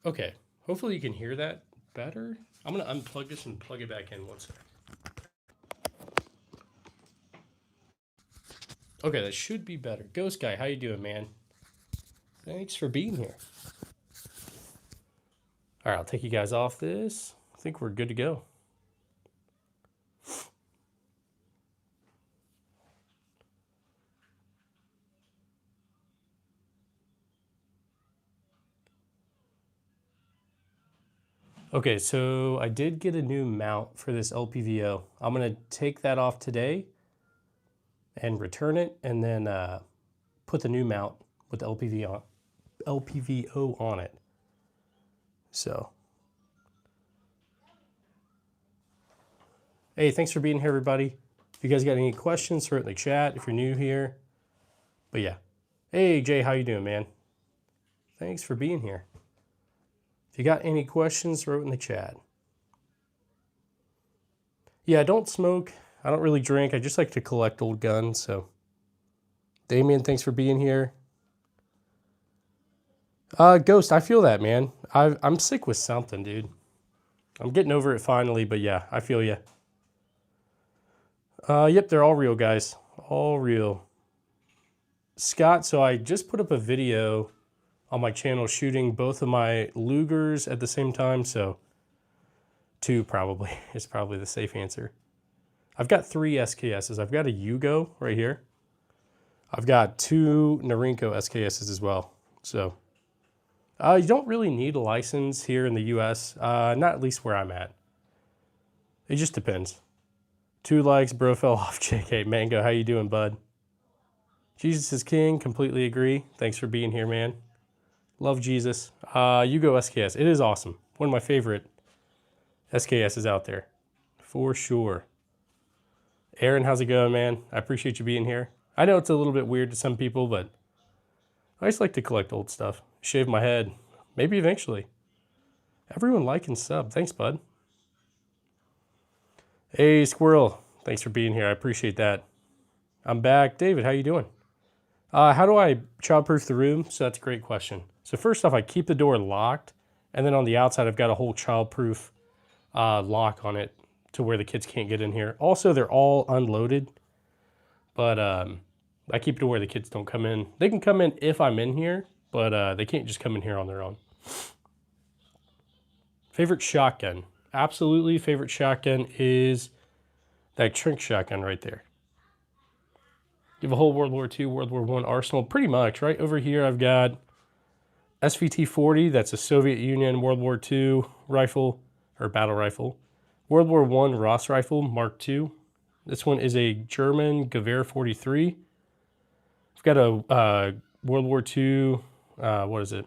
Okay, hopefully you can hear that better. I'm gonna unplug this and plug it back in. One sec. Okay, that should be better. Ghost Guy, how you doing, man? Thanks for being here. All right, I'll take you guys off this. I think we're good to go. Okay, so I did get a new mount for this LPVO. I'm gonna take that off today and return it, and then put the new mount with the LPVO on it. So, hey, thanks for being here, everybody. If you guys got any questions, certainly chat if you're new here. But yeah, hey Jay, how you doing, man? Thanks for being here. If you got any questions, throw it in the chat. Yeah, I don't smoke. I don't really drink. I just like to collect old guns. So, Damien, thanks for being here. Ghost, I feel that, man. I'm sick with something, dude. I'm getting over it finally, but yeah, I feel you. Yep, they're all real, guys. All real. Scott, so I just put up a video on my channel shooting both of my Lugers at the same time, so 2 probably is probably the safe answer. I've got 3 SKSs. I've got a Yugo right here. I've got 2 Norinco SKSs as well. So you don't really need a license here in the US, not at least where I'm at. It just depends. 2 likes, bro fell off. JK, Mango, how you doing, bud? Jesus is king, completely agree. Thanks for being here, man. Love Jesus. Yugo SKS, it is awesome. One of my favorite SKSs out there, for sure. Aaron, how's it going, man? I appreciate you being here. I know it's a little bit weird to some people, but I just like to collect old stuff. Shave my head, maybe eventually. Everyone like and sub. Thanks, bud. Hey, Squirrel. Thanks for being here. I appreciate that. I'm back. David, how you doing? How do I childproof the room? So that's a great question. So first off, I keep the door locked, and then on the outside, I've got a whole childproof lock on it to where the kids can't get in here. Also, they're all unloaded, but I keep it to where the kids don't come in. They can come in if I'm in here, but they can't just come in here on their own. Favorite shotgun? Absolutely, favorite shotgun is that Trink shotgun right there. You have a whole World War II, World War I arsenal, pretty much. Right over here, I've got SVT-40. That's a Soviet Union World War II rifle, or battle rifle. World War I Ross rifle, Mark II. This one is a German Gewehr 43. I've got a World War II, what is it?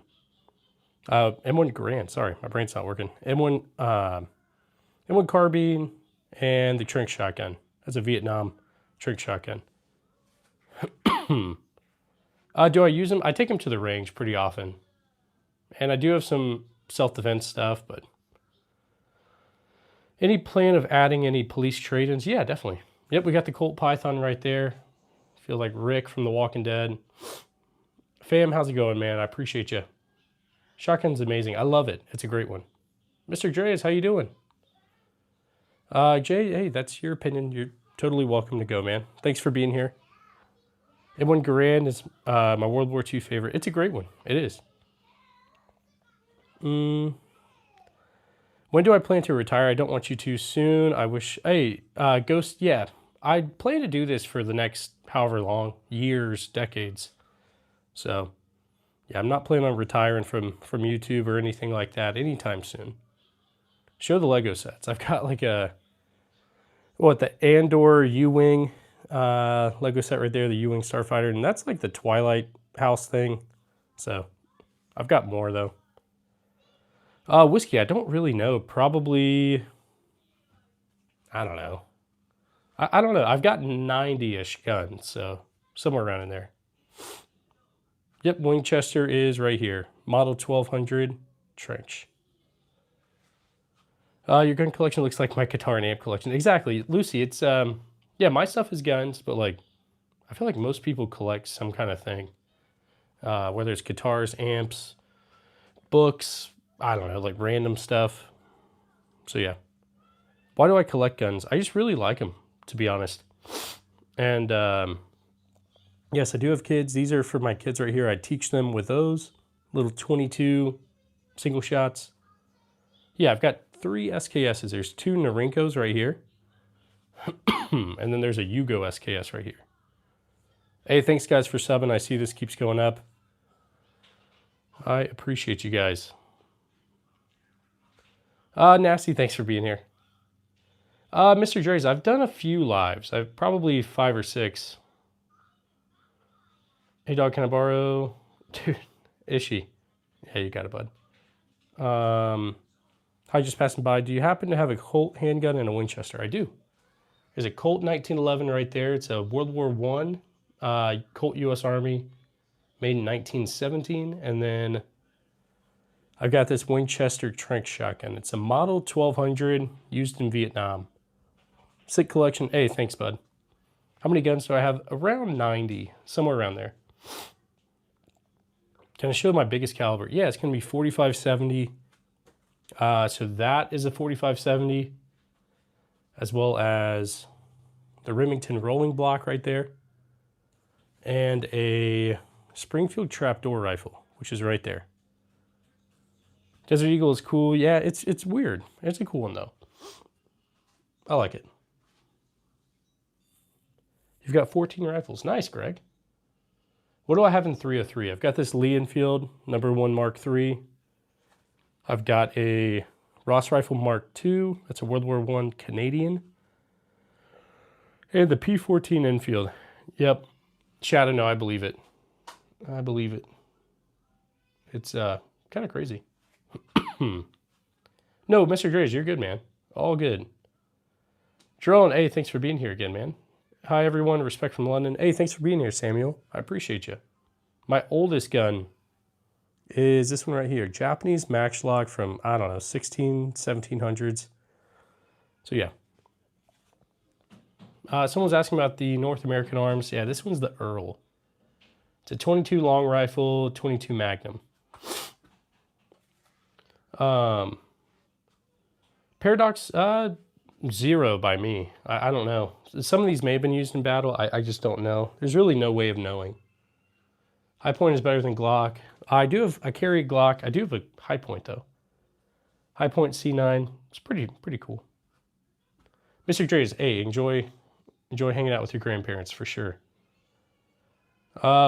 M1 Garand, sorry, my brain's not working. M1 carbine and the Trink shotgun. That's a Vietnam Trink shotgun. Do I use them? I take them to the range pretty often. And I do have some self-defense stuff, but any plan of adding any police trade-ins? Yeah, definitely. Yep, we got the Colt Python right there. Feel like Rick from The Walking Dead. Fam, how's it going, man? I appreciate you. Shotgun's amazing. I love it. It's a great one. Mr. Dreas, how you doing? Jay, hey, that's your opinion. You're totally welcome to go, man. Thanks for being here. M1 Garand is my World War II favorite. It's a great one. It is. When do I plan to retire? I don't want you to soon. I wish... Hey, Ghost, yeah. I plan to do this for the next however long. Years, decades. So, yeah, I'm not planning on retiring from YouTube or anything like that anytime soon. Show the Lego sets. I've got like the Andor U-Wing Lego set right there, the U-Wing Starfighter, and that's like the Twilight House thing. So, I've got more though. Whiskey, I don't really know. Probably, I don't know. I don't know. I've got 90-ish guns, so somewhere around in there. Yep, Winchester is right here. Model 1200 Trench. Your gun collection looks like my guitar and amp collection. Exactly, Lucy. It's yeah, my stuff is guns, but like, I feel like most people collect some kind of thing, whether it's guitars, amps, books, I don't know, like random stuff. So yeah. Why do I collect guns? I just really like them, to be honest. And yes, I do have kids. These are for my kids right here. I teach them with those little 22 single shots. Yeah, I've got 3 SKSs. There's 2 Narinkos right here. And then there's a Yugo SKS right here. Hey, thanks guys for subbing. I see this keeps going up. I appreciate you guys. Nasty, thanks for being here. Mr. Dre's, I've done a few lives. I've probably 5 or 6. Hey dog, can I borrow? Dude, is she? Yeah, you got it, bud. Hi, just passing by. Do you happen to have a Colt handgun and a Winchester? I do. There's a Colt 1911 right there. It's a World War I Colt U.S. Army, made in 1917. And then I've got this Winchester trank shotgun. It's a Model 1200 used in Vietnam. Sick collection. Hey, thanks, bud. How many guns do I have? Around 90, somewhere around there. Can I show my biggest caliber? Yeah, it's going to be 45-70. So that is a 45-70, as well as the Remington rolling block right there, and a Springfield trapdoor rifle, which is right there. Desert Eagle is cool. Yeah, it's weird. It's a cool one though. I like it. You've got 14 rifles. Nice, Greg. What do I have in 303? I've got this Lee Enfield #1 Mark III. I've got a Ross Rifle Mark II. That's a World War I Canadian. And the P14 Enfield. Yep. Shadow, no, I believe it. I believe it. It's kind of crazy. No, Mr. Grays, you're good, man. All good. Drone, hey, thanks for being here again, man. Hi, everyone. Respect from London. Hey, thanks for being here, Samuel. I appreciate you. My oldest gun is this one right here. Japanese matchlock from, I don't know, 1700s. So, yeah. Someone's asking about the North American arms. Yeah, this one's the Earl. It's a 22 long rifle, 22 Magnum. Paradox, 0 by me. I don't know. Some of these may have been used in battle. I just don't know. There's really no way of knowing. High point is better than Glock. I carry a Glock. I do have a high point though. High point C9. It's pretty cool. Mr. Dre's, hey, enjoy hanging out with your grandparents for sure.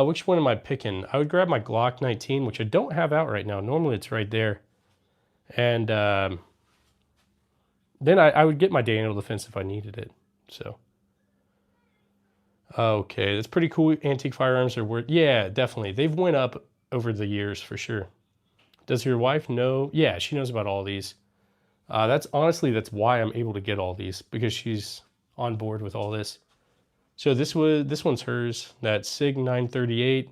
Which one am I picking? I would grab my Glock 19, which I don't have out right now. Normally it's right there. And then I would get my Daniel Defense if I needed it. So, okay, that's pretty cool. Antique firearms are worth. Yeah, definitely. They've went up over the years for sure. Does your wife know? Yeah, she knows about all these. That's why I'm able to get all these, because she's on board with all this. So this one's hers. That Sig 938,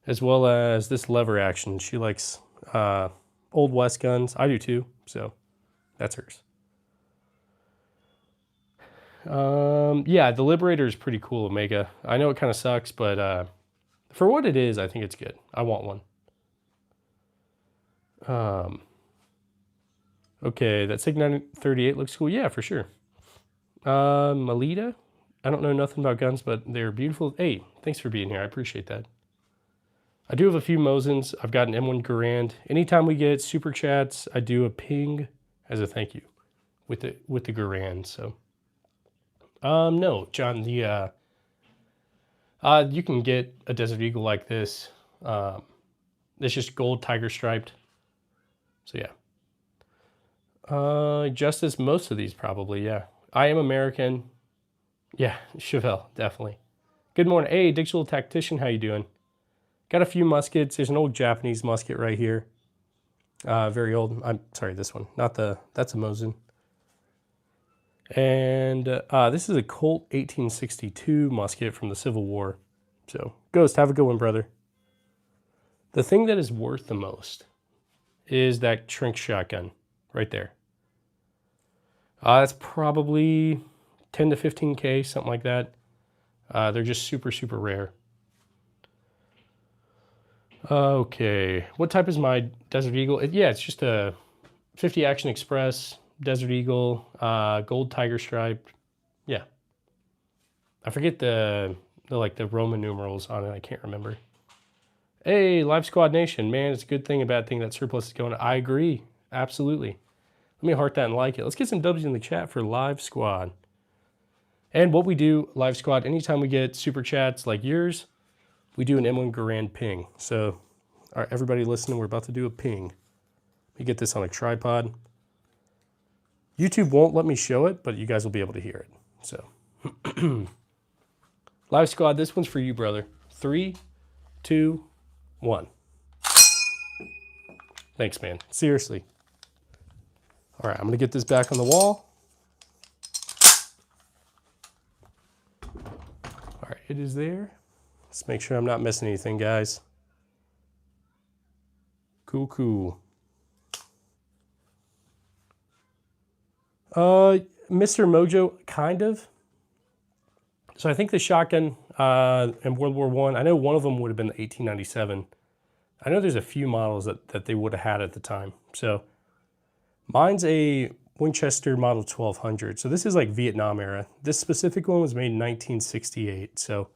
as well as this lever action. She likes Old West guns. I do too. So that's hers. Yeah, the Liberator is pretty cool, Omega. I know it kind of sucks, but for what it is, I think it's good. I want one. Okay, that Sig 938 looks cool. Yeah, for sure. Melita, I don't know nothing about guns, but they're beautiful. Hey, thanks for being here. I appreciate that. I do have a few Mosins. I've got an M1 Garand. Anytime we get super chats, I do a ping as a thank you with the Garand. So, no, John, you can get a Desert Eagle like this. It's just gold tiger striped. So yeah. Justice, most of these probably, yeah. I Am American. Yeah, Chevelle, definitely. Good morning. Hey, Digital Tactician, how you doing? Got a few muskets. There's an old Japanese musket right here. Very old. I'm sorry, this one. Not that's a Mosin. And this is a Colt 1862 musket from the Civil War. So, Ghost, have a good one, brother. The thing that is worth the most is that Trink shotgun right there. That's probably 10 to 15K, something like that. They're just super, super rare. Okay, what type is my Desert Eagle. Yeah, it's just a 50 Action Express, Desert Eagle, gold tiger stripe. Yeah. I forget the Roman numerals on it. I can't remember. Hey, Live Squad Nation, man, it's a good thing, a bad thing that surplus is going. I agree. Absolutely. Let me heart that and like it. Let's get some W's in the chat for Live Squad. And what we do, Live Squad, anytime we get super chats like yours, we do an M1 Garand ping. So, all right, everybody listening, we're about to do a ping. Let me get this on a tripod. YouTube won't let me show it, but you guys will be able to hear it. So, Live Squad, this one's for you, brother. 3, 2, 1. Thanks, man. Seriously. All right, I'm going to get this back on the wall. All right, it is there. Let's make sure I'm not missing anything, guys. Cool, cool. Mr. Mojo, kind of. So I think the shotgun in World War I know one of them would have been the 1897. I know there's a few models that they would have had at the time. So mine's a Winchester Model 1200. So this is like Vietnam era. This specific one was made in 1968. So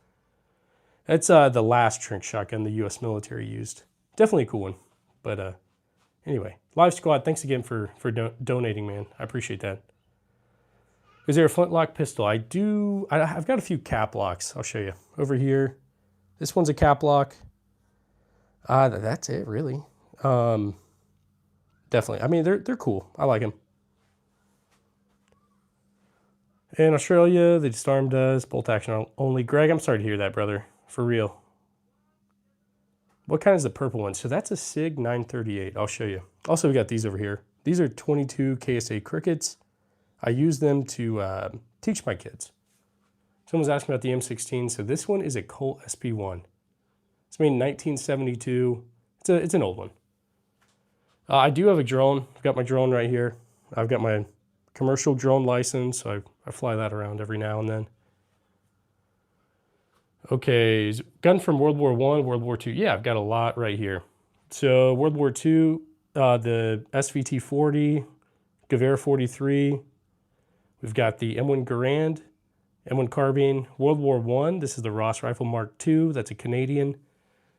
that's the last Trink shotgun the U.S. military used. Definitely a cool one. But anyway, Live Squad, thanks again for donating, man. I appreciate that. Is there a flintlock pistol? I do. I've got a few cap locks. I'll show you. Over here. This one's a cap lock. That's it, really. Definitely. I mean, they're cool. I like them. In Australia, the disarm does. Bolt action only. Greg, I'm sorry to hear that, brother. For real. What kind is the purple one? So that's a SIG 938. I'll show you. Also, we got these over here. These are 22 KSA crickets. I use them to teach my kids. Someone's asking about the M16. So this one is a Colt SP1. It's made in 1972. It's an old one. I do have a drone. I've got my drone right here. I've got my commercial drone license, so I fly that around every now and then. Okay, gun from World War I, World War II. Yeah, I've got a lot right here. So World War II, the SVT-40, Gewehr 43. We've got the M1 Garand, M1 carbine. World War I, this is the Ross Rifle Mark II. That's a Canadian.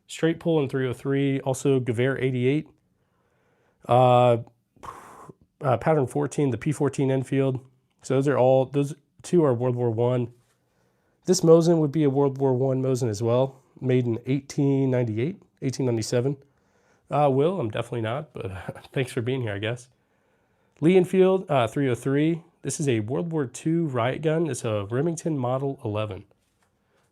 Straight pull in 303. Also Gewehr 88. Pattern 14, the P14 Enfield. So those two are World War I. This Mosin would be a World War I Mosin as well, made in 1898, 1897. Will, I'm definitely not, but thanks for being here, I guess. Lee Enfield 303. This is a World War II riot gun. It's a Remington Model 11.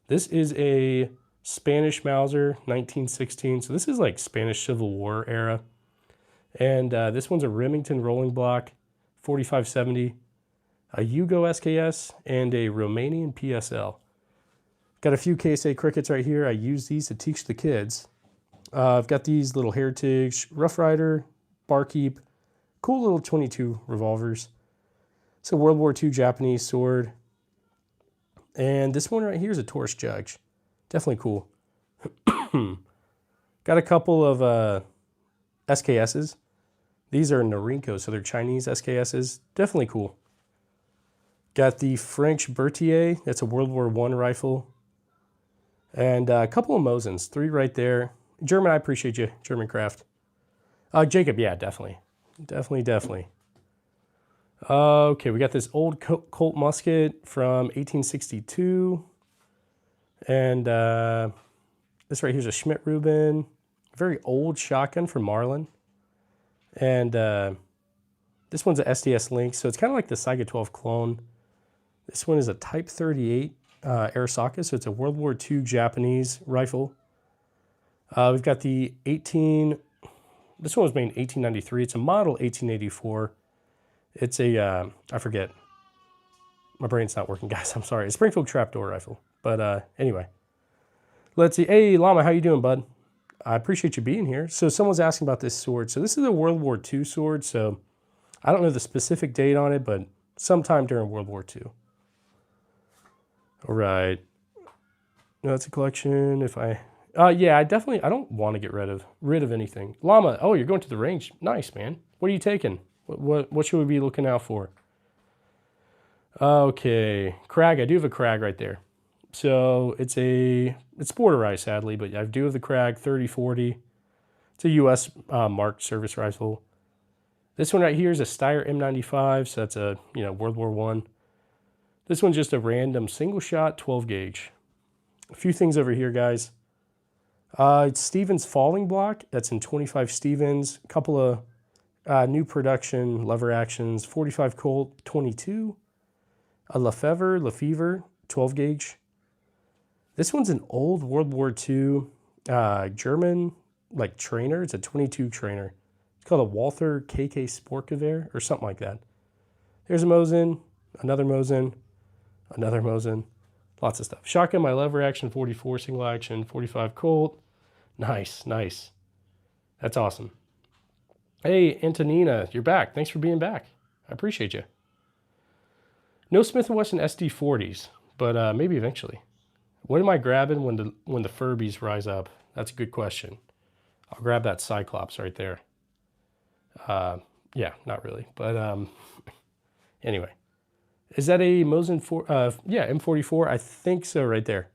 This is a Spanish Mauser 1916. So this is like Spanish Civil War era. And this one's a Remington Rolling Block 4570, a Yugo SKS, and a Romanian PSL. Got a few KSA crickets right here. I use these to teach the kids. I've got these little Heritage Rough Rider, Barkeep, cool little 22 revolvers. It's a World War II Japanese sword. And this one right here is a Taurus Judge. Definitely cool. Got a couple of SKSs. These are Norinco, so they're Chinese SKSs. Definitely cool. Got the French Berthier. That's a World War I rifle. And a couple of Mosins. 3 right there. German, I appreciate you. German craft. Jacob, yeah, definitely. Definitely. Okay, we got this old Colt musket from 1862. And this right here is a Schmidt-Rubin. Very old shotgun from Marlin. And this one's a SDS Lynx, so it's kind of like the Saiga 12 clone. This one is a Type 38 Arisaka, so it's a World War II Japanese rifle. We've got the this one was made in 1893. It's a model 1884. It's a, I forget. My brain's not working, guys. I'm sorry. It's a Springfield trapdoor rifle. But anyway, let's see. Hey, Llama, how you doing, bud? I appreciate you being here. So someone's asking about this sword. So this is a World War II sword. So I don't know the specific date on it, but sometime during World War II. All right. No, it's a collection. If I Yeah, I don't want to get rid of anything. Llama, oh, you're going to the range. Nice, man. What are you taking? What should we be looking out for? Okay, crag. I do have a crag right there. So it's borderized, sadly, but I do have the crag 3040. It's a U.S. Marked service rifle. This one right here is a Steyr M95, so that's a World War One. This one's just a random single shot 12 gauge. A few things over here, guys. It's Stevens falling block. That's in 25 Stevens. A couple of new production lever actions. 45 Colt 22. A Lefevre 12 gauge. This one's an old World War II German trainer. It's a 22 trainer. It's called a Walther KK Sportgewehr or something like that. There's a Mosin, another Mosin, another Mosin, lots of stuff. Shotgun, my lever action 44 single action, 45 Colt. Nice, nice. That's awesome. Hey, Antonina, you're back. Thanks for being back. I appreciate you. No Smith & Wesson SD40s, but maybe eventually. What am I grabbing when the Furbies rise up? That's a good question. I'll grab that Cyclops right there. Yeah, not really, but anyway. Is that a Mosin 4? Yeah, M44. I think so, right there.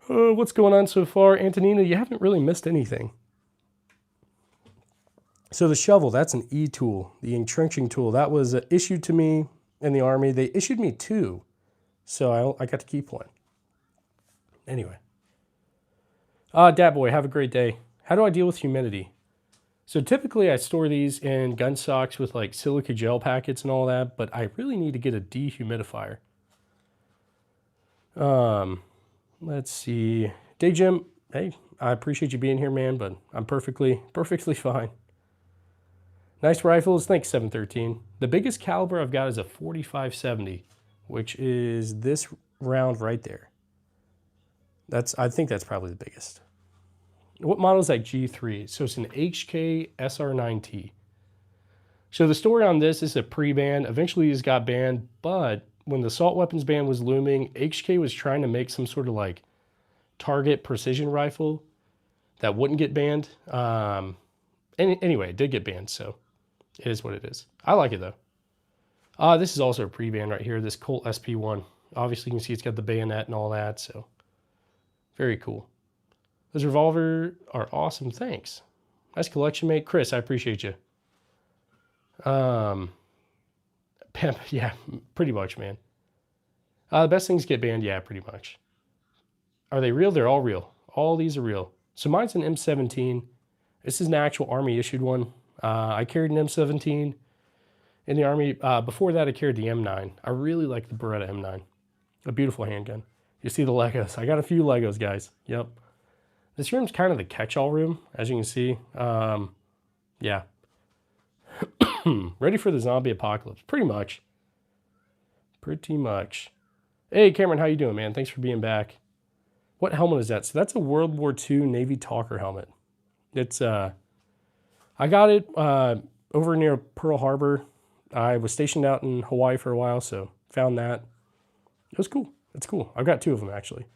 What's going on so far, Antonina? You haven't really missed anything. So the shovel, that's an E tool, the entrenching tool. That was issued to me in the Army. They issued me 2. So I got to keep one. Anyway. Dat boy, have a great day. How do I deal with humidity? So typically I store these in gun socks with silica gel packets and all that, but I really need to get a dehumidifier. Let's see. Day Jim, hey, I appreciate you being here, man, but I'm perfectly fine. Nice rifles. Thanks, 713. The biggest caliber I've got is a 4570. Which is this round right there. I think that's probably the biggest. What model is that G3? So it's an HK SR9T. So the story on this is a pre-ban. Eventually these got banned, but when the assault weapons ban was looming, HK was trying to make some sort of target precision rifle that wouldn't get banned. Anyway, it did get banned, so it is what it is. I like it though. This is also a pre-ban right here, this Colt SP1. Obviously you can see it's got the bayonet and all that, so very cool. Those revolver are awesome, thanks. Nice collection, mate. Chris, I appreciate you. Pimp, yeah, pretty much, man. The best things get banned, yeah, pretty much. Are they real? They're all real. All these are real. So mine's an M17. This is an actual Army issued one. I carried an M17. In the Army, before that, I carried the M9. I really like the Beretta M9. A beautiful handgun. You see the Legos. I got a few Legos, guys. Yep. This room's kind of the catch-all room, as you can see. Yeah. Ready for the zombie apocalypse. Pretty much. Pretty much. Hey, Cameron, how you doing, man? Thanks for being back. What helmet is that? So that's a World War II Navy Talker helmet. It's, I got it over near Pearl Harbor. I was stationed out in Hawaii for a while, so found that. It was cool. It's cool. I've got 2 of them, actually.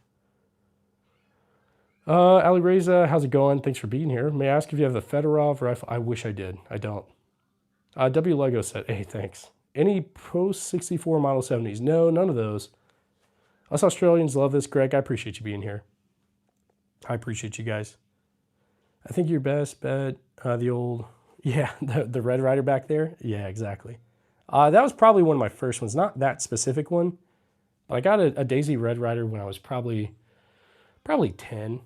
Ali Reza, how's it going? Thanks for being here. May I ask if you have the Fedorov rifle? I wish I did. I don't. W Lego said, hey, thanks. Any post-64 Model 70s? No, none of those. Us Australians love this. Greg, I appreciate you being here. I appreciate you guys. I think your best bet, the old... Yeah, the Red Rider back there. Yeah, exactly. That was probably one of my first ones. Not that specific one, but I got a Daisy Red Rider when I was probably 10.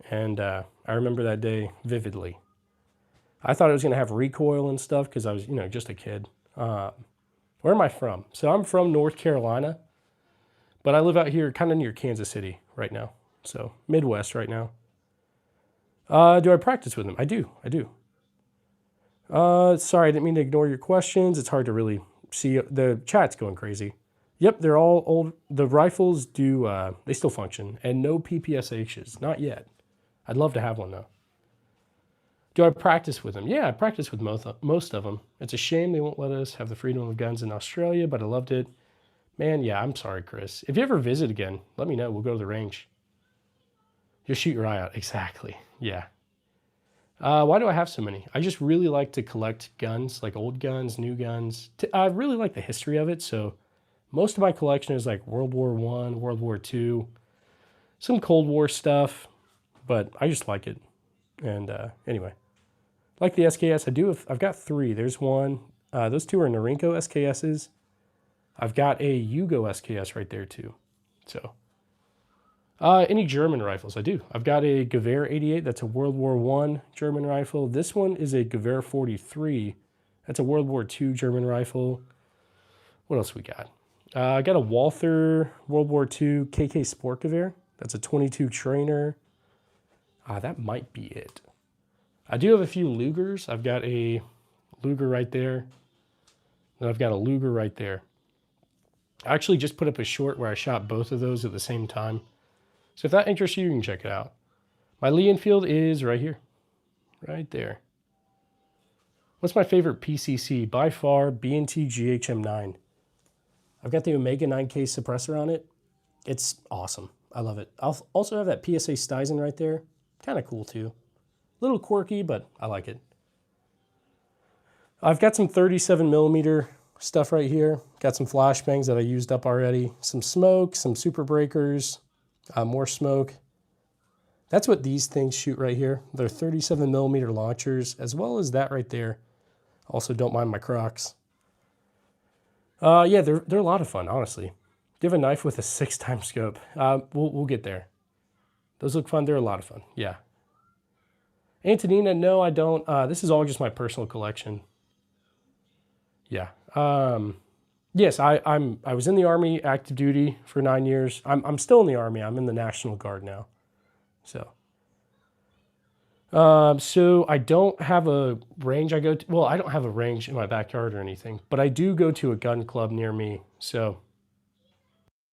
And I remember that day vividly. I thought it was going to have recoil and stuff because I was, just a kid. Where am I from? So I'm from North Carolina, but I live out here kind of near Kansas City right now. So Midwest right now. Do I practice with them? I do. Sorry, I didn't mean to ignore your questions. It's hard to really see. The chat's going crazy. Yep, they're all old. The rifles do, they still function. And no PPSHs, not yet. I'd love to have one though. Do I practice with them? Yeah, I practice with most of them. It's a shame they won't let us have the freedom of guns in Australia, but I loved it. Man, yeah, I'm sorry, Chris. If you ever visit again, let me know. We'll go to the range. You'll shoot your eye out. Exactly. Yeah. Why do I have so many? I just really like to collect guns, like old guns, new guns. I really like the history of it. So most of my collection is like World War I, World War II, some Cold War stuff, but I just like it. And anyway, like the SKS, I've got 3. There's one. Those 2 are Norinco SKSs. I've got a Yugo SKS right there too. So any German rifles? I do. I've got a Gewehr 88. That's a World War I German rifle. This one is a Gewehr 43. That's a World War II German rifle. What else we got? I got a Walther World War II KK Sport Gewehr. That's a 22 trainer. That might be it. I do have a few Lugers. I've got a Luger right there. And I've got a Luger right there. I actually just put up a short where I shot both of those at the same time. So if that interests you, you can check it out. My Lee Enfield is right here. Right there. What's my favorite PCC? By far, B&T GHM9. I've got the Omega 9K suppressor on it. It's awesome. I love it. I'll also have that PSA Stizen right there. Kind of cool too. A little quirky, but I like it. I've got some 37mm stuff right here. Got some flashbangs that I used up already. Some smoke, some super breakers, more smoke. That's what these things shoot right here. They're 37mm launchers, as well as that right there. Also, don't mind my Crocs. Yeah, they're a lot of fun, honestly. Do you have a knife with a 6x scope? We'll get there. Those look fun. They're a lot of fun. Yeah. Antonina, no, I don't. This is all just my personal collection. Yeah. Yes, I was in the Army, active duty for 9 years. I'm still in the Army. I'm in the National Guard now. So I don't have a range I go to. Well, I don't have a range in my backyard or anything, but I do go to a gun club near me. So